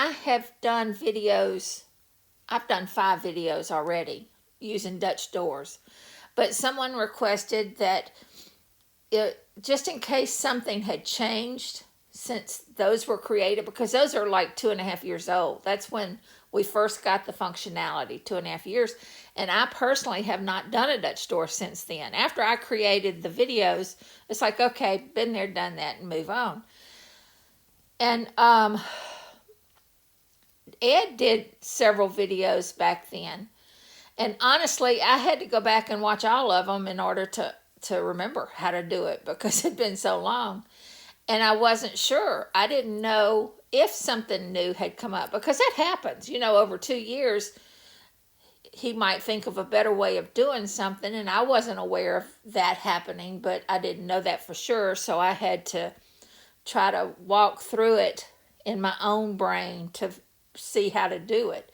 I have done videos, I've done 5 videos already using Dutch doors, but someone requested that just in case something had changed since those were created, because those are like 2.5 years old. That's when we first got the functionality, 2.5 years. And I personally have not done a Dutch door since then. After I created the videos, it's like, okay, been there, done that, and move on. And Ed did several videos back then. And honestly, I had to go back and watch all of them in order to remember how to do it because it'd been so long. And I wasn't sure. I didn't know if something new had come up because that happens. Over 2 years, he might think of a better way of doing something, and I wasn't aware of that happening, but I didn't know that for sure, so I had to try to walk through it in my own brain to see how to do it.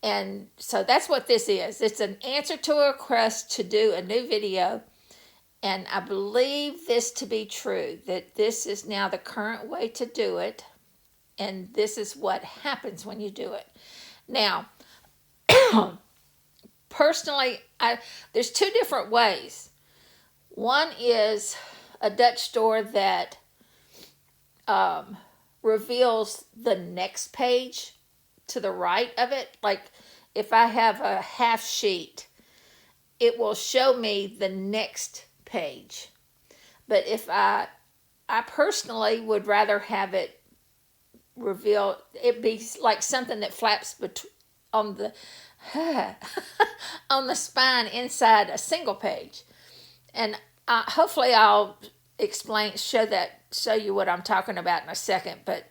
And so that's what this is. It's an answer to a request to do a new video. And I believe this to be true, that this is now the current way to do it. And this is what happens when you do it. Now, personally, there's 2 different ways. One is a Dutch door that reveals the next page to the right of it. Like if I have a half sheet, it will show me the next page. But if I personally would rather have it reveal, it be like something that flaps on the on the spine inside a single page. And hopefully I'll show you what I'm talking about in a second. But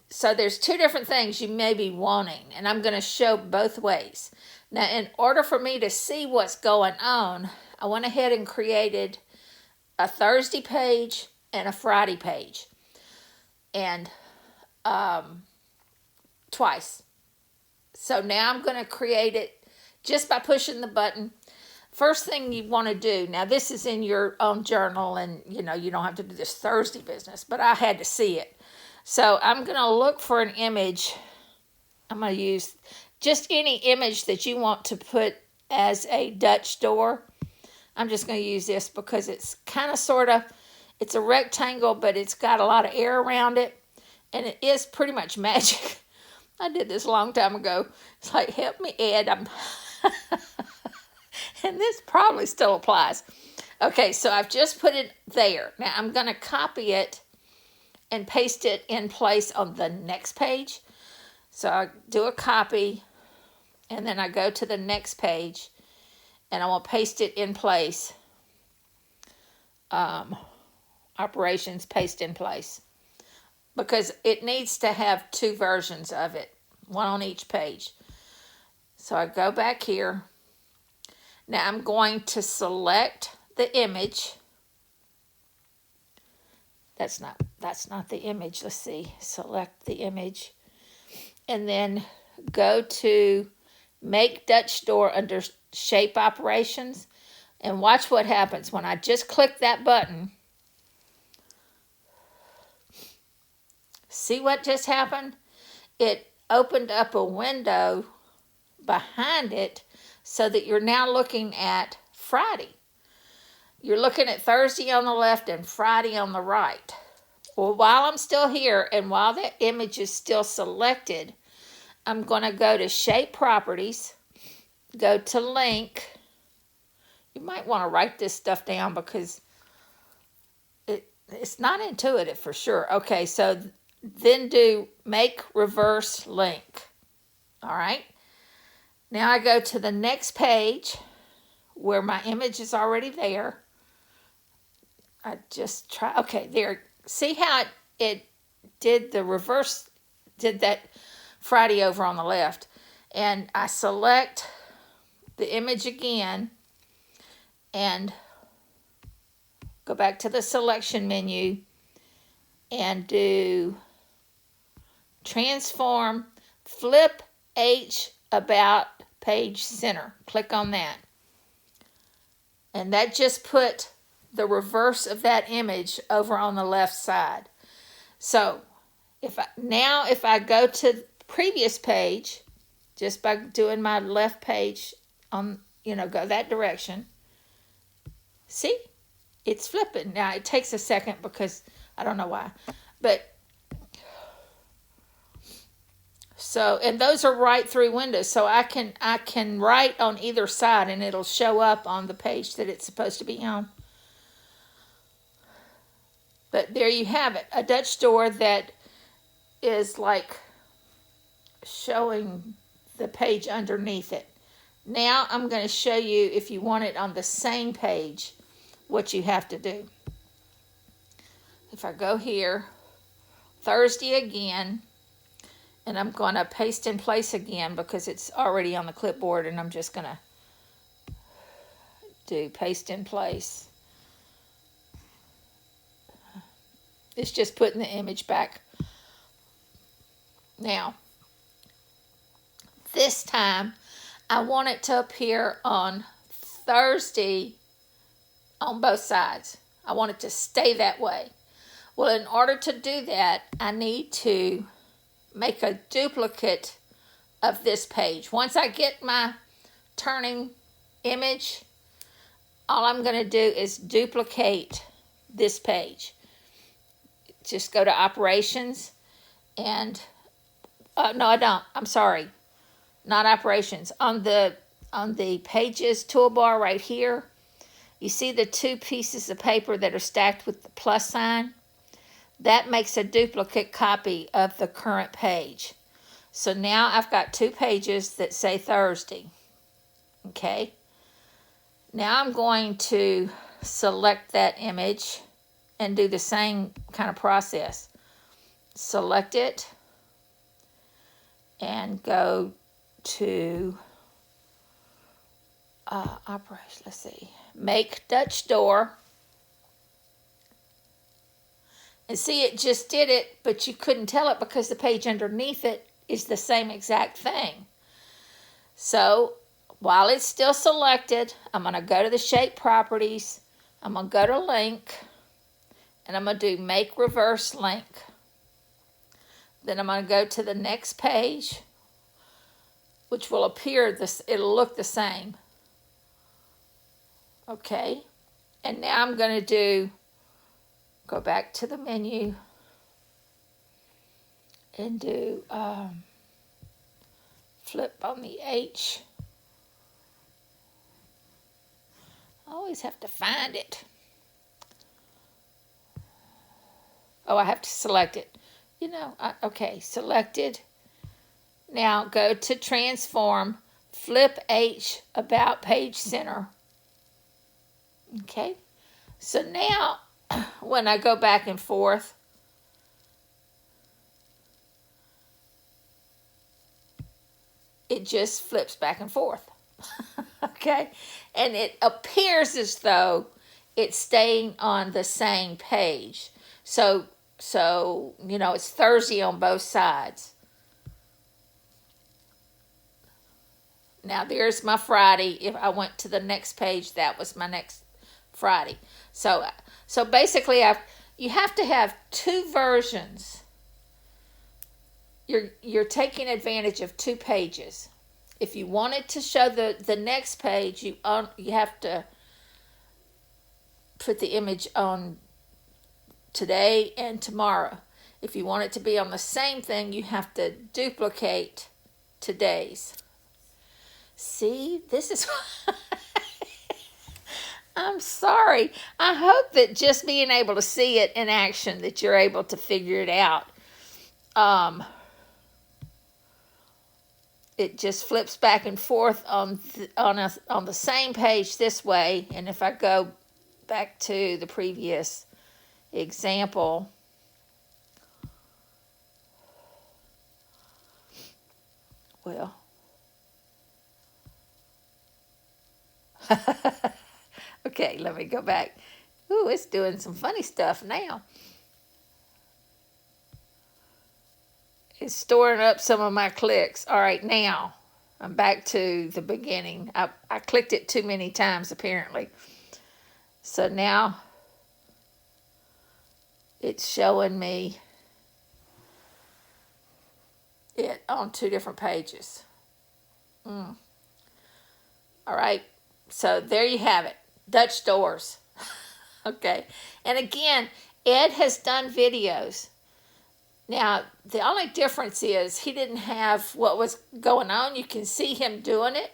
so there's 2 different things you may be wanting, and I'm going to show both ways. Now, in order for me to see what's going on, I went ahead and created a Thursday page and a Friday page, and twice. So now I'm going to create it just by pushing the button. First thing you want to do, now this is in your own journal, and you don't have to do this Thursday business, but I had to see it. So I'm going to look for an image. I'm going to use just any image that you want to put as a Dutch door. I'm just going to use this because it's kind of it's a rectangle, but it's got a lot of air around it. And it is pretty much magic. I did this a long time ago. It's like, help me, Ed. And this probably still applies. Okay, so I've just put it there. Now I'm going to copy it and paste it in place on the next page. So I do a copy, and then I go to the next page, and I will paste it in place. Operations, paste in place. Because it needs to have 2 versions of it, one on each page. So I go back here. Now I'm going to select the image. That's not the image. Let's see. Select the image. And then go to Make Dutch Door under Shape Operations. And watch what happens when I just click that button. See what just happened? It opened up a window behind it so that you're now looking at Friday. You're looking at Thursday on the left and Friday on the right. Well, while I'm still here and while that image is still selected, I'm going to go to Shape Properties, go to Link. You might want to write this stuff down because it's not intuitive for sure. Okay, so then do Make Reverse Link. All right. Now I go to the next page where my image is already there. I just try. Okay, there. See how it did the reverse, did that Friday over on the left. And I select the image again and go back to the selection menu and do Transform, Flip H About Page Center. Click on that. And that just put the reverse of that image over on the left side. So If I go to the previous page, just by doing my left page on, go that direction, see, it's flipping. Now it takes a second because I don't know why, but so, and those are right through windows, so I can write on either side and it'll show up on the page that it's supposed to be on. But there you have it, a Dutch door that is like showing the page underneath it. Now I'm going to show you, if you want it on the same page, what you have to do. If I go here, Thursday again, and I'm going to paste in place again because it's already on the clipboard, and I'm just going to do paste in place. It's just putting the image back. Now, this time, I want it to appear on Thursday on both sides. I want it to stay that way. Well, in order to do that, I need to make a duplicate of this page. Once I get my turning image, all I'm going to do is duplicate this page. Just go to operations and no, I don't. I'm sorry. Not operations. On the pages toolbar right here, you see the two pieces of paper that are stacked with the plus sign? That makes a duplicate copy of the current page. So now I've got two pages that say Thursday. Okay. Now I'm going to select that image and do the same kind of process. Select it and go to operation. Let's see. Make Dutch door. And see, it just did it, but you couldn't tell it because the page underneath it is the same exact thing. So while it's still selected, I'm going to go to the shape properties. I'm going to go to link, and I'm going to do make reverse link. Then I'm going to go to the next page, which will appear this. It'll look the same. Okay, and now I'm going to go back to the menu and do flip on the H. I always have to find it. Oh, I have to select it. Okay, selected. Now go to transform, flip H about page center. Okay, so now when I go back and forth, it just flips back and forth. Okay, and it appears as though it's staying on the same page. So it's Thursday on both sides. Now there's my Friday. If I went to the next page, that was my next Friday. So basically, you have to have two versions. You're taking advantage of two pages. If you wanted to show the next page, you have to put the image on today and tomorrow. If you want it to be on the same thing, you have to duplicate today's. See, this is I'm sorry. I hope that just being able to see it in action, that you're able to figure it out. It just flips back and forth on the same page this way. And if I go back to the previous example, well, okay, let me go back. Ooh, it's doing some funny stuff now. It's storing up some of my clicks. All right, now I'm back to the beginning. I clicked it too many times, apparently. So now it's showing me on 2 different pages. All right. So there you have it. Dutch doors. Okay. And again, Ed has done videos. Now, the only difference is he didn't have what was going on. You can see him doing it,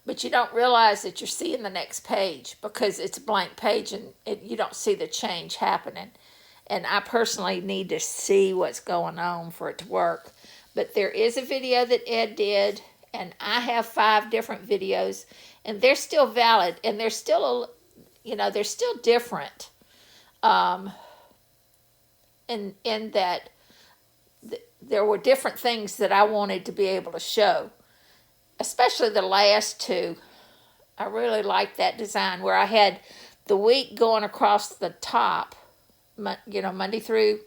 but you don't realize that you're seeing the next page because it's a blank page and you don't see the change happening. And I personally need to see what's going on for it to work. But there is a video that Ed did, and I have 5 different videos, and they're still valid, and they're still, they're still different. In that there were different things that I wanted to be able to show, especially the last 2. I really liked that design where I had the week going across the top, Monday through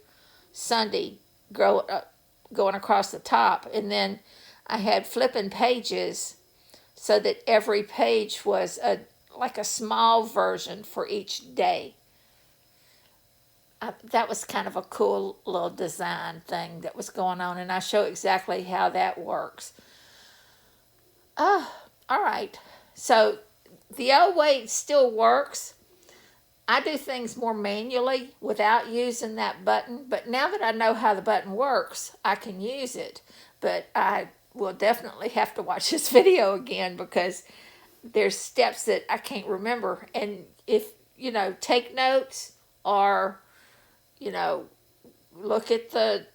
Sunday, going across the top, and then I had flipping pages so that every page was like a small version for each day. That was kind of a cool little design thing that was going on, and I show exactly how that works. All right. So the old way still works. I do things more manually without using that button, but now that I know how the button works, I can use it. But I will definitely have to watch this video again because there's steps that I can't remember. And if, take notes or, look at the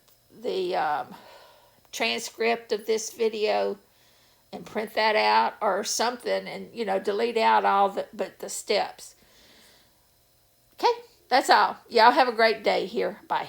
transcript of this video and print that out or something and, delete out all but the steps. Okay, that's all. Y'all have a great day here. Bye.